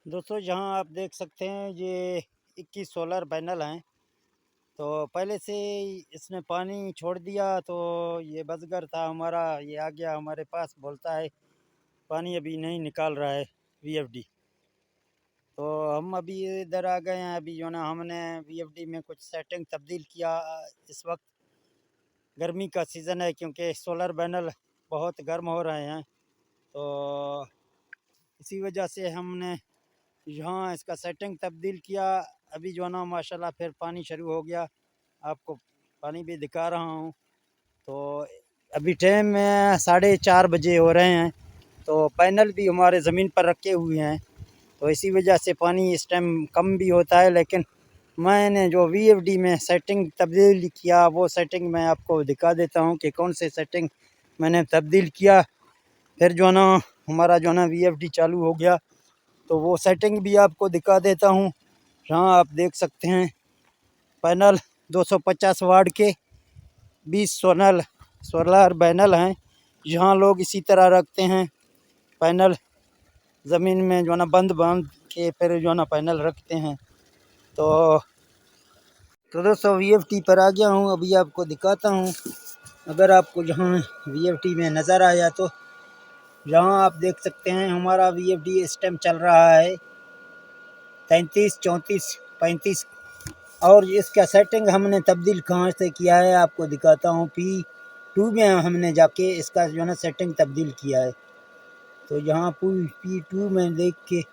दोस्तों यहाँ आप देख सकते हैं ये 21 सोलर पैनल हैं। तो पहले से ही इसने पानी छोड़ दिया तो ये बसगर था हमारा, ये आ गया हमारे पास, बोलता है पानी अभी नहीं निकाल रहा है वीएफडी। तो हम अभी इधर आ गए हैं। अभी जो ना हमने वीएफडी में कुछ सेटिंग तब्दील किया। इस वक्त गर्मी का सीज़न है क्योंकि सोलर पैनल बहुत गर्म हो रहे हैं, तो इसी वजह से हमने यहाँ इसका सेटिंग तब्दील किया। अभी जो ना माशाल्लाह फिर पानी शुरू हो गया। आपको पानी भी दिखा रहा हूँ। तो अभी टाइम में 4:30 बजे हो रहे हैं। तो पैनल भी हमारे ज़मीन पर रखे हुए हैं, तो इसी वजह से पानी इस टाइम कम भी होता है। लेकिन मैंने जो वीएफडी में सेटिंग तब्दील किया वो सेटिंग मैं आपको दिखा देता हूँ कि कौन से सेटिंग मैंने तब्दील किया। फिर जो ना हमारा जो ना वीएफडी चालू हो गया, तो वो सेटिंग भी आपको दिखा देता हूँ। यहाँ आप देख सकते हैं पैनल 250 वाट के 20 सोलर पैनल हैं। यहाँ लोग इसी तरह रखते हैं पैनल, ज़मीन में जो ना बंद बांध के फिर जो ना पैनल रखते हैं। तो दोस्तों वीएफटी पर आ गया हूँ, अभी आपको दिखाता हूँ। अगर आपको यहाँ वीएफटी में नज़र आया तो यहाँ आप देख सकते हैं हमारा वीएफडी इस टाइम चल रहा है 33, 34, 35। और इसका सेटिंग हमने तब्दील कहाँ से किया है आपको दिखाता हूँ। P2 में हमने जाके इसका जो है सेटिंग तब्दील किया है। तो यहाँ P2 में देख के,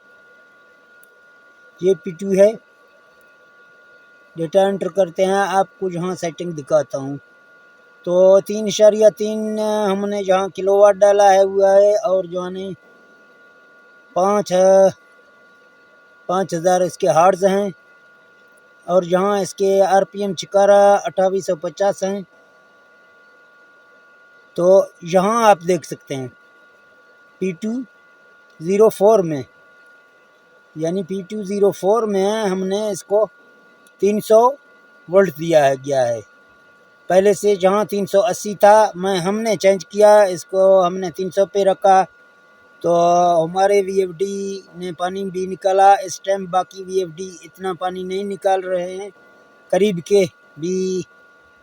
ये P2 है, डेटा एंटर करते हैं, आपको यहाँ सेटिंग दिखाता हूँ। तो 3.3 हमने जहाँ किलोवाट डाला है हुआ है, और जो है 5000 इसके हार्ट्ज हैं, और यहाँ इसके आरपीएम चिकारा 2850 हैं। तो यहाँ आप देख सकते हैं P204 में, यानी P204 में हमने इसको 300 वोल्ट दिया गया है। पहले से जहाँ 380 था, हमने चेंज किया, इसको हमने 300 पे रखा। तो हमारे वीएफडी ने पानी भी निकाला इस टाइम। बाकी वीएफडी इतना पानी नहीं निकाल रहे हैं, करीब के भी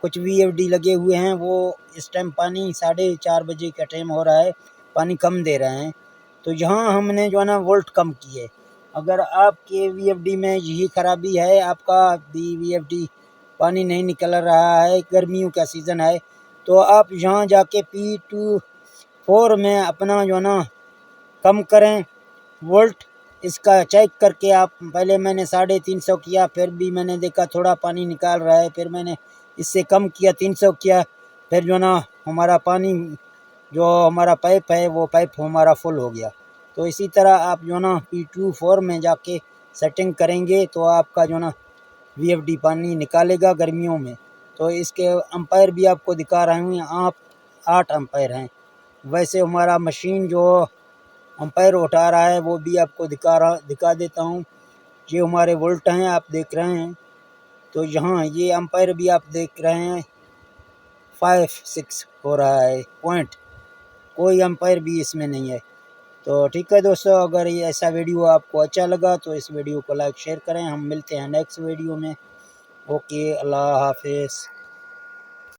कुछ वीएफडी लगे हुए हैं, वो इस टाइम पानी 4:30 बजे का टाइम हो रहा है, पानी कम दे रहे हैं। तो यहाँ हमने जो है ना वोल्ट कम किए। अगर आपके वीएफडी में यही खराबी है, आपका भी वीएफडी पानी नहीं निकल रहा है, गर्मियों का सीज़न है, तो आप यहाँ जाके P24 में अपना जो है ना कम करें वोल्ट। इसका चेक करके आप, पहले मैंने 350 किया, फिर भी मैंने देखा थोड़ा पानी निकाल रहा है, फिर मैंने इससे कम किया, 300 किया, फिर जो ना हमारा पानी, जो हमारा पाइप है वो पाइप हमारा फुल हो गया। तो इसी तरह आप जो ना P24 में जाके सेटिंग करेंगे तो आपका जो ना वीएफडी पानी निकालेगा गर्मियों में। तो इसके एम्पायर भी आपको दिखा रहे हूँ, आप 8 एम्पायर हैं। वैसे हमारा मशीन जो एम्पायर उठा रहा है वो भी आपको दिखा देता हूँ। ये हमारे वोल्ट हैं, आप देख रहे हैं। तो यहाँ ये एम्पायर भी आप देख रहे हैं 5-6 हो रहा है पॉइंट, कोई एम्पायर भी इसमें नहीं है। तो ठीक है दोस्तों, अगर ये ऐसा वीडियो आपको अच्छा लगा तो इस वीडियो को लाइक शेयर करें। हम मिलते हैं नेक्स्ट वीडियो में। ओके, अल्लाह हाफिज़।